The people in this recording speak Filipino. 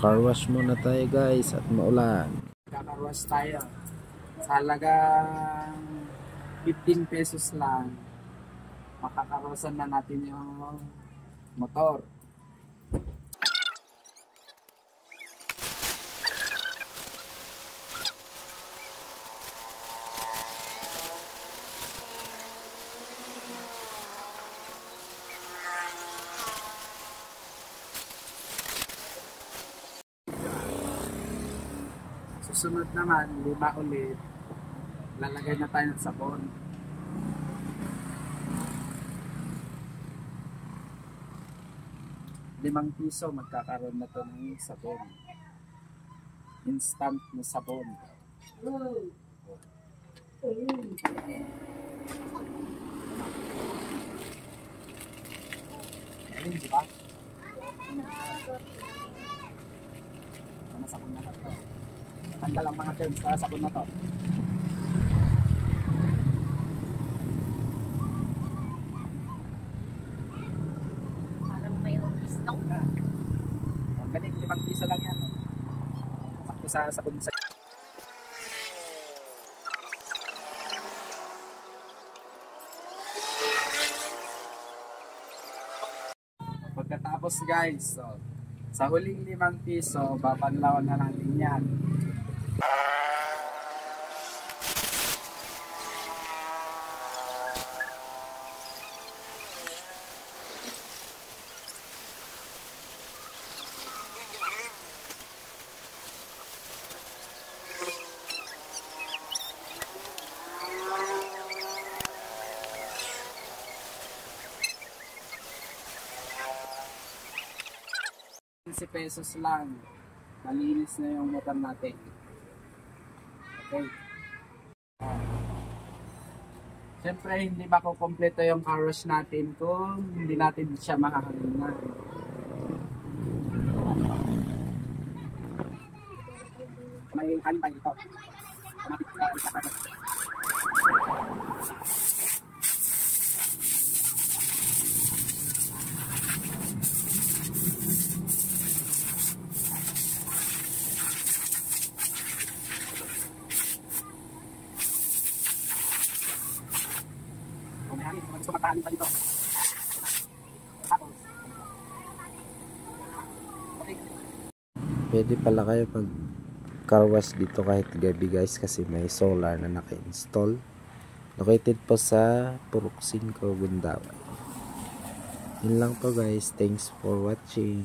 Car wash muna tayo guys at maulan. Kaka-wash tayo. Sa halagang 15 pesos lang, makakarosan na natin yung motor. Susunod naman, 5 ulit, lalagay na tayo ng sabon. ₱5 magkakaroon na to ng sabon. Instant na sabon. Ayun, di ba? Ano sabon na to? Tanggal ang mga germs sa sabon na to. Ang galing, ₱5 lang yan. Sakto sa sabon sa... Pagkatapos guys, so, sa huling ₱5, babanlawan na natin yan. ₱15 lang, malinis na yung motor natin. Okay. Siyempre hindi makukompleto yung car wash natin kung hindi natin siya makakalingan. May kanbay ito. Sumatali pa dito. Pwede pala kayo pag car wash dito kahit gabi guys kasi may solar na naka-install. Located po sa Purok 5, Gundawan. Yun lang po guys. Thanks for watching.